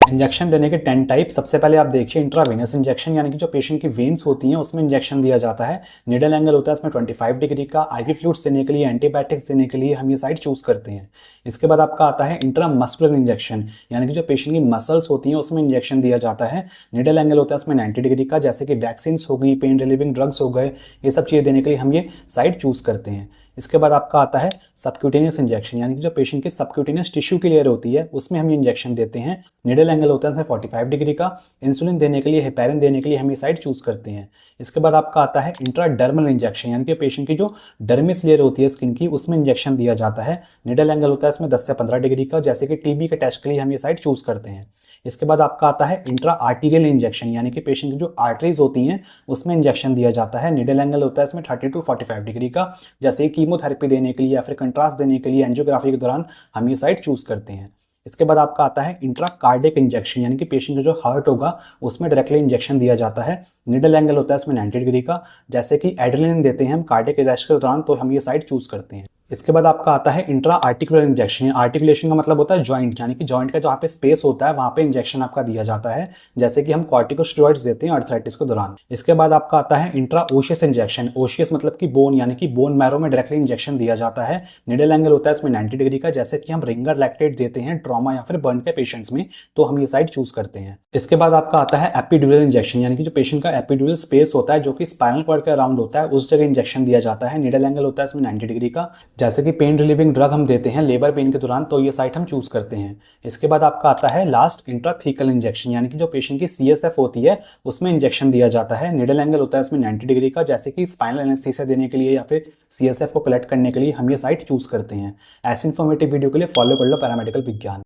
Injection देने के 10 type. सबसे पहले आप देखिए इंट्रावेनस इंजेक्शन, यानी कि जो पेशेंट की वेन्स होती हैं उसमें इंजेक्शन दिया जाता है। निडल एंगल होता है इसमें 25 डिग्री का। आईवी फ्लूइड्स देने के लिए, एंटीबायोटिक्स देने के लिए हम ये साइड चूज करते हैं। इसके बाद आपका आता है इंट्रामस्कुलर इंजेक्शन, यानी कि जो पेशेंट की मसल्स होती हैं उसमें इंजेक्शन दिया जाता है। निडल एंगल होता है इसमें 90 डिग्री का, जैसे कि वैक्सीन हो गई, पेन रिलीविंग ड्रग्स हो गए, ये सब चीज़ें देने के लिए हम ये साइड चूज करते हैं। इसके बाद आपका आता है सबक्यूटेनियस इंजेक्शन, यानी कि जो पेशेंट की सबक्यूटेनियस टिश्यू की लेयर होती है उसमें हम ये इंजेक्शन देते हैं। निडल एंगल होता है 45 डिग्री का। इंसुलिन देने के लिए, हेपेरिन देने के लिए हम ये साइड चूज करते हैं। इसके बाद आपका आता है इंट्राडर्मल इंजेक्शन, यानी कि पेशेंट की जो डर्मिस लेयर होती है स्किन की उसमें इंजेक्शन दिया जाता है। निडल एंगल होता है इसमें 10 से 15 डिग्री का, जैसे कि टीबी के टेस्ट के लिए हम ये साइड चूज करते हैं। इसके बाद आपका आता है इंट्रा आर्टीरियल इंजेक्शन, यानी कि पेशेंट की जो आर्टरीज होती हैं उसमें इंजेक्शन दिया जाता है। निडल एंगल होता है इसमें 30 टू 45 डिग्री का, जैसे कीमोथेरेपी देने के लिए या फिर कंट्रास्ट देने के लिए एंजियोग्राफी के दौरान हम ये साइड चूज करते हैं। इसके बाद आपका आता है इंट्रा कार्डियक इंजेक्शन, यानी कि पेशेंट का जो हार्ट होगा उसमें डायरेक्टली इंजेक्शन दिया जाता है। निडल एंगल होता है इसमें 90 डिग्री का, जैसे कि एड्रेनलिन देते हैं हम कार्डियक अरेस्ट के दौरान, तो हम ये साइड चूज करते हैं। इसके बाद आपका आता है इंट्रा आर्टिकुलर इंजेक्शन। आर्टिकुलेशन का मतलब होता है जॉइंट, यानी कि जॉइंट का जहाँ पे स्पेस होता है वहाँ पे इंजेक्शन आपका दिया जाता है, जैसे कि हम कॉर्टिकोस्टेरॉइड्स देते हैं आर्थराइटिस के दौरान। इसके बाद आपका आता है इंट्रा ओशियस इंजेक्शन। ओशियस मतलब कि बोन, यानी कि बोन मैरो में डायरेक्टली इंजेक्शन दिया जाता है। निडल एंगल होता है इसमें 90 डिग्री का, जैसे कि हम रिंगर लैक्टेट देते हैं ट्रॉमा या फिर बर्न के पेशेंट्स में, तो हम ये साइड चूज करते हैं। इसके बाद आपका आता है एपिड्यूरल इंजेक्शन, यानी कि जो पेशेंट का एपिड्यूरल स्पेस होता है जो कि स्पाइनल कॉर्ड के अराउंड होता है उस जगह इंजेक्शन दिया जाता है। निडल एंगल होता है इसमें 90 डिग्री का, जैसे कि पेन रिलीविंग ड्रग हम देते हैं लेबर पेन के दौरान, तो ये साइट हम चूज करते हैं। इसके बाद आपका आता है लास्ट इंट्राथीकल इंजेक्शन, यानी कि जो पेशेंट की सीएसएफ होती है उसमें इंजेक्शन दिया जाता है। निडल एंगल होता है इसमें 90 डिग्री का, जैसे कि स्पाइनल एनेस्थीसिया देने के लिए या फिर सीएसएफ को कलेक्ट करने के लिए हम ये साइट चूज करते हैं। ऐसी इन्फॉर्मेटिव वीडियो के लिए फॉलो कर लो पैरामेडिकल विज्ञान।